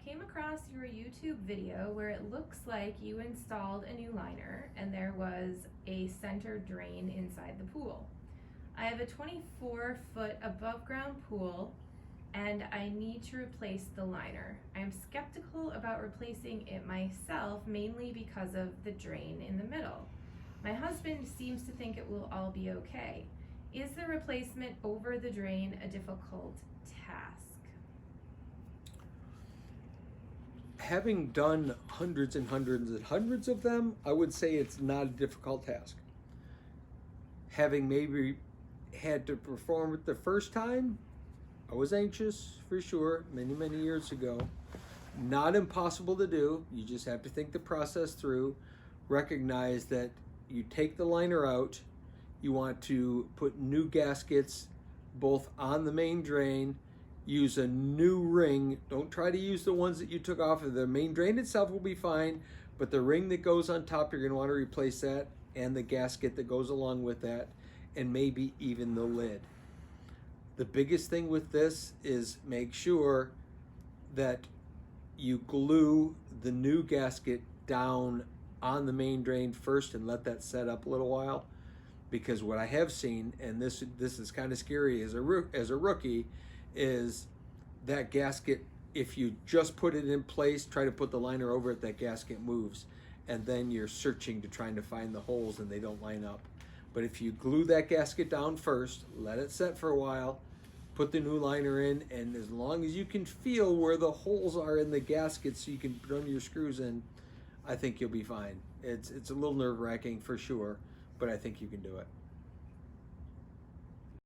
came across your YouTube video where it looks like you installed a new liner and there was a center drain inside the pool. I have a 24-foot above ground pool and I need to replace the liner. I'm skeptical about replacing it myself, mainly because of the drain in the middle. My husband seems to think it will all be okay. Is the replacement over the drain a difficult task? Having done hundreds and hundreds and hundreds of them, I would say it's not a difficult task. Having maybe had to perform it the first time, I was anxious for sure, many years ago. Not impossible to do. You just have to think the process through. Recognize that you take the liner out. You want to put new gaskets both on the main drain. Use a new ring. Don't try to use the ones that you took off of the main drain itself will be fine, but the ring that goes on top, you're going to want to replace that, and the gasket that goes along with that, and maybe even the lid. The biggest thing with this is make sure that you glue the new gasket down on the main drain first and let that set up a little while, because what I have seen, and this is kind of scary as a rookie, is that gasket, if you just put it in place, try to put the liner over it, that gasket moves, and then you're searching to trying to find the holes and they don't line up. But if you glue that gasket down first, let it set for a while, put the new liner in, and as long as you can feel where the holes are in the gasket so you can run your screws in, I think you'll be fine. It's a little nerve-wracking for sure, but I think you can do it.